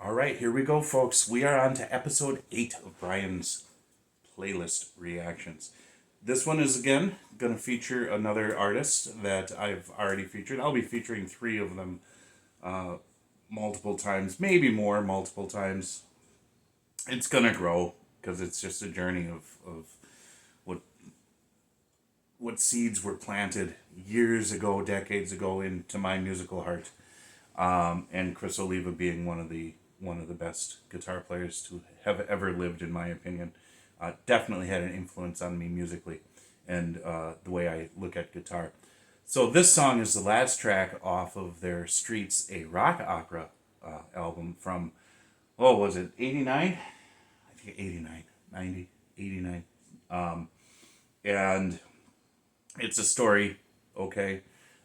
All right, here we go, folks. We are on to episode 8 of Brian's playlist reactions. This one is again going to feature another artist that I've already featured. I'll be featuring 3 of them multiple times, maybe more, multiple times. It's going to grow because it's just a journey of what what seeds were planted years ago, decades ago into my musical heart. And Chris Oliva being one of the best guitar players to have ever lived, in my opinion, definitely had an influence on me musically and the way I look at guitar. So this song is the last track off of their Streets, a Rock Opera album from, oh, was it 89? I think 89, 90, 89. And it's a story, okay?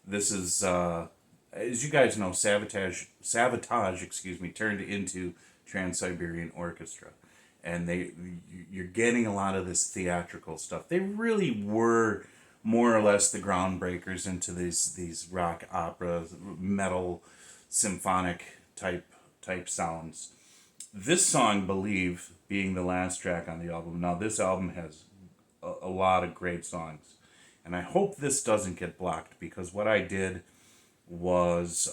This is, as you guys know, Savatage, excuse me, turned into Trans-Siberian Orchestra. And you're getting a lot of this theatrical stuff. They really were more or less the groundbreakers into these rock opera, metal, symphonic type sounds. This song, Believe, being the last track on the album. Now, this album has a lot of great songs. And I hope this doesn't get blocked because what I did was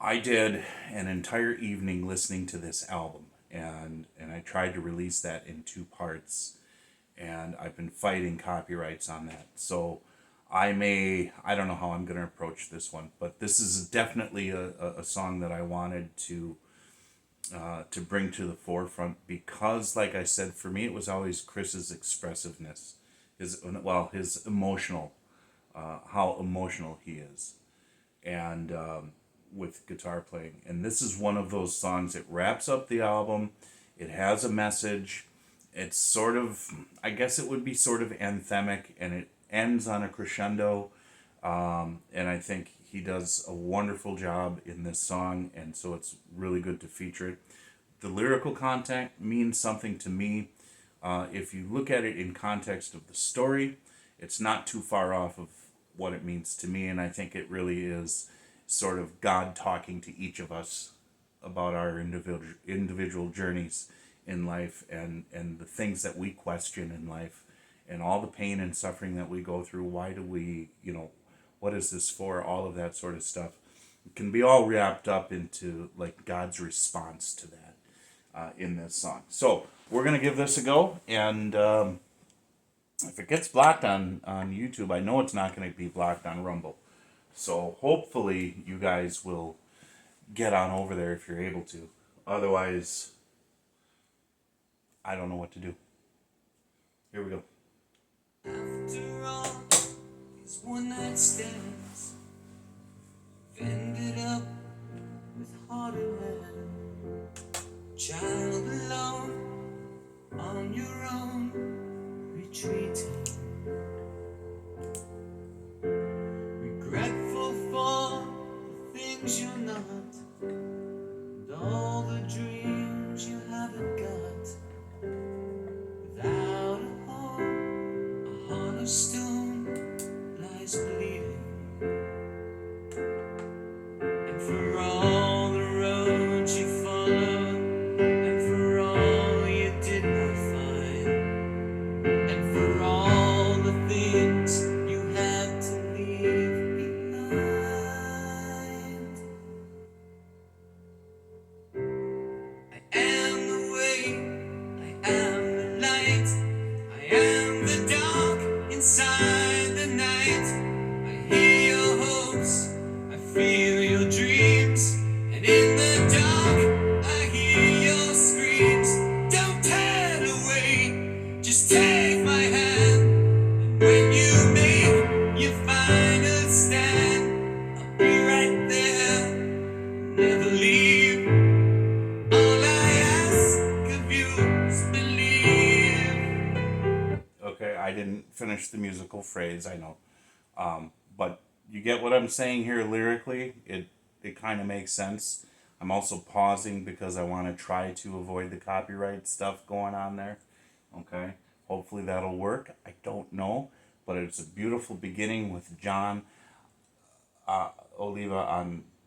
I did an entire evening listening to this album, and I tried to release that in 2 parts, and I've been fighting copyrights on that. So I don't know how I'm going to approach this one, but this is definitely a song that I wanted to bring to the forefront because, like I said, for me it was always Chris's expressiveness, his emotional, how emotional he is, and with guitar playing. And this is one of those songs. It wraps up the album. It has a message. It's sort of, I guess it would be sort of anthemic, and it ends on a crescendo. And I think he does a wonderful job in this song, and so it's really good to feature it. The lyrical content means something to me. If you look at it in context of the story, it's not too far off of what it means to me, and I think it really is sort of God talking to each of us about our individual journeys in life and the things that we question in life and all the pain and suffering that we go through. Why do we, what is this for? All of that sort of stuff. It can be all wrapped up into like God's response to that in this song. So we're going to give this a go, and if it gets blocked on YouTube, I know it's not going to be blocked on Rumble. So hopefully you guys will get on over there if you're able to. Otherwise, I don't know what to do. Here we go. After all these one-night stands, ended up with heart and hand. Child alone, on your own, retreating. Regretful for the things you're not, and all the dreams you haven't got. Without a home, a heart of stone lies bleeding. And for all the roads you followed, and for all you did not find, and for all the things you had to leave behind. I am the way, I am the light, I am the dark inside the night. I hear your hopes, I feel your dreams, and in the dark I hear your screams. Don't turn away, just take my hand, and when you make your final stand, I'll be right there, never leave. All I ask of you is believe. Okay, I didn't finish the musical phrase, I know. But you get what I'm saying here lyrically. It kind of makes sense. I'm also pausing because I want to try to avoid the copyright stuff going on there. Okay, hopefully that'll work. I don't know, but it's a beautiful beginning with John Oliva on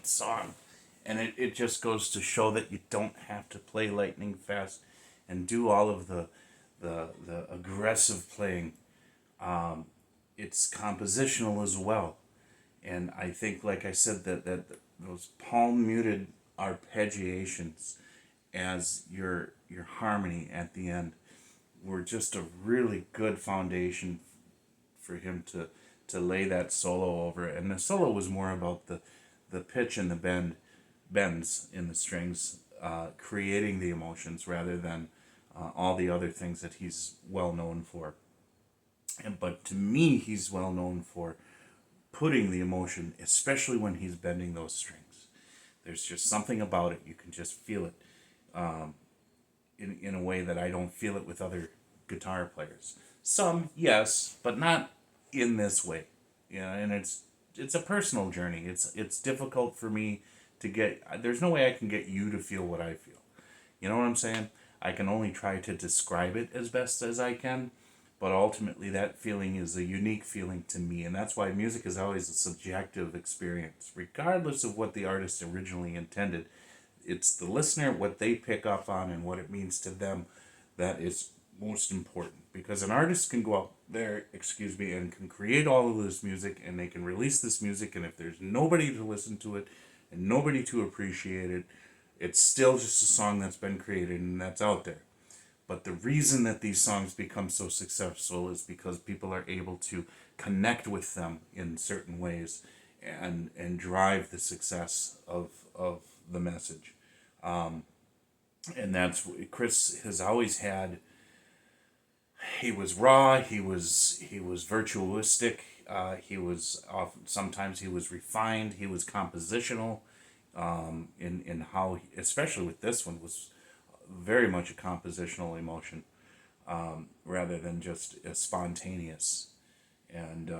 great song. And it just goes to show that you don't have to play lightning fast and do all of the aggressive playing. It's compositional as well. And I think, like I said, that those palm muted arpeggiations as your harmony at the end were just a really good foundation for him to lay that solo over. And the solo was more about the pitch and the bends in the strings, creating the emotions rather than all the other things that he's well known for. But to me, he's well known for putting the emotion, especially when he's bending those strings. There's just something about it. You can just feel it in a way that I don't feel it with other guitar players. Some, yes, but not in this way. Yeah, and it's a personal journey. It's difficult for me to get. There's no way I can get you to feel what I feel. You know what I'm saying? I can only try to describe it as best as I can, but ultimately that feeling is a unique feeling to me, and that's why music is always a subjective experience, regardless of what the artist originally intended. It's the listener, what they pick up on, and what it means to them that is most important. Because an artist can go out there, and can create all of this music, and they can release this music, and if there's nobody to listen to it and nobody to appreciate it, it's still just a song that's been created and that's out there. But the reason that these songs become so successful is because people are able to connect with them in certain ways and drive the success of the message. And that's, Chris has always had, he was raw, he was virtuosistic, he was often, sometimes he was refined, he was compositional, in how, especially with this one, was very much a compositional emotion, rather than just a spontaneous and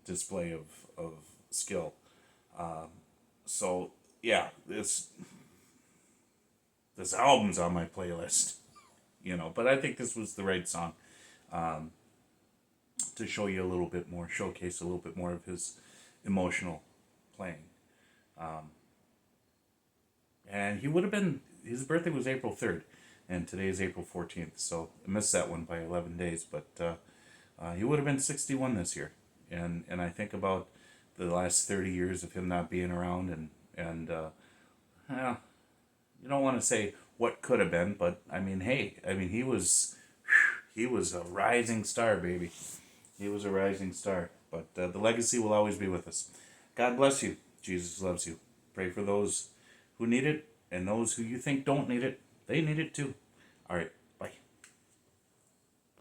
display of skill. So yeah, this album's on my playlist, but I think this was the right song to show you a little bit more, showcase a little bit more of his emotional playing. And he would have been, his birthday was April 3rd, and today is April 14th, so I missed that one by 11 days, but he would have been 61 this year. And I think about the last 30 years of him not being around, and you don't want to say what could have been, but I mean, hey, he was a rising star, baby. He was a rising star, but the legacy will always be with us. God bless you. Jesus loves you. Pray for those who need it, and those who you think don't need it, they need it too. All right.